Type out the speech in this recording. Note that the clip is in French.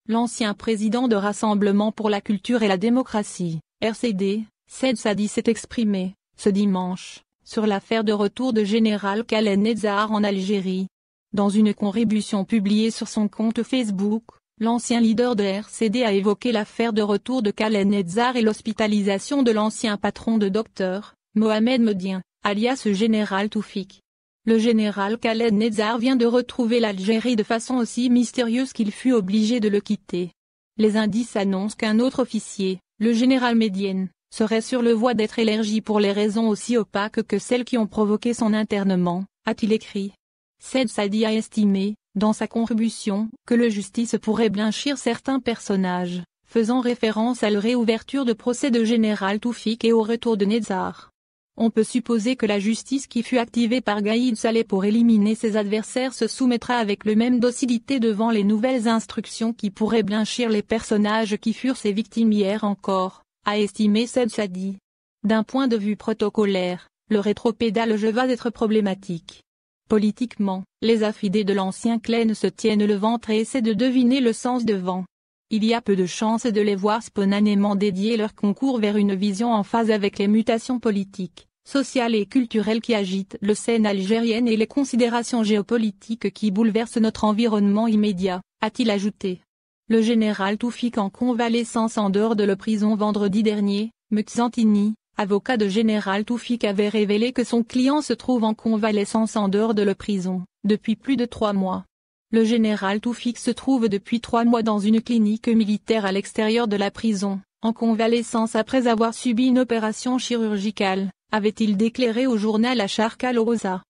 l'ancien président de Rassemblement pour la culture et la démocratie, RCD, Said Sadi s'est exprimé, ce dimanche, sur l'affaire de retour de général Khaled Nezzar en Algérie. Dans une contribution publiée sur son compte Facebook, l'ancien leader de RCD a évoqué l'affaire de retour de Khaled Nezzar et l'hospitalisation de l'ancien patron de Dr. Mohamed Medien, alias Général Toufik. Le général Khaled Nezzar vient de retrouver l'Algérie de façon aussi mystérieuse qu'il fut obligé de le quitter. Les indices annoncent qu'un autre officier, le général Medien, serait sur le voie d'être élargi pour les raisons aussi opaques que celles qui ont provoqué son internement, a-t-il écrit. Said Sadi a estimé, dans sa contribution, que la justice pourrait blanchir certains personnages, faisant référence à la réouverture de procès de général Toufik et au retour de Nezzar. On peut supposer que la justice qui fut activée par Gaïd Saleh pour éliminer ses adversaires se soumettra avec le même docilité devant les nouvelles instructions qui pourraient blanchir les personnages qui furent ses victimes hier encore, a estimé Said Sadi. D'un point de vue protocolaire, le rétropédalage va être problématique. Politiquement, les affidés de l'ancien clan se tiennent le ventre et essaient de deviner le sens de vent. Il y a peu de chances de les voir spontanément dédier leur concours vers une vision en phase avec les mutations politiques, sociales et culturelles qui agitent la scène algérienne et les considérations géopolitiques qui bouleversent notre environnement immédiat, a-t-il ajouté. Le général Toufik en convalescence en dehors de la prison vendredi dernier, Mxantini, avocat de général Toufik avait révélé que son client se trouve en convalescence en dehors de la prison, depuis plus de 3 mois. Le général Toufik se trouve depuis 3 mois dans une clinique militaire à l'extérieur de la prison, en convalescence après avoir subi une opération chirurgicale, avait-il déclaré au journal Acharq Al-Rawza.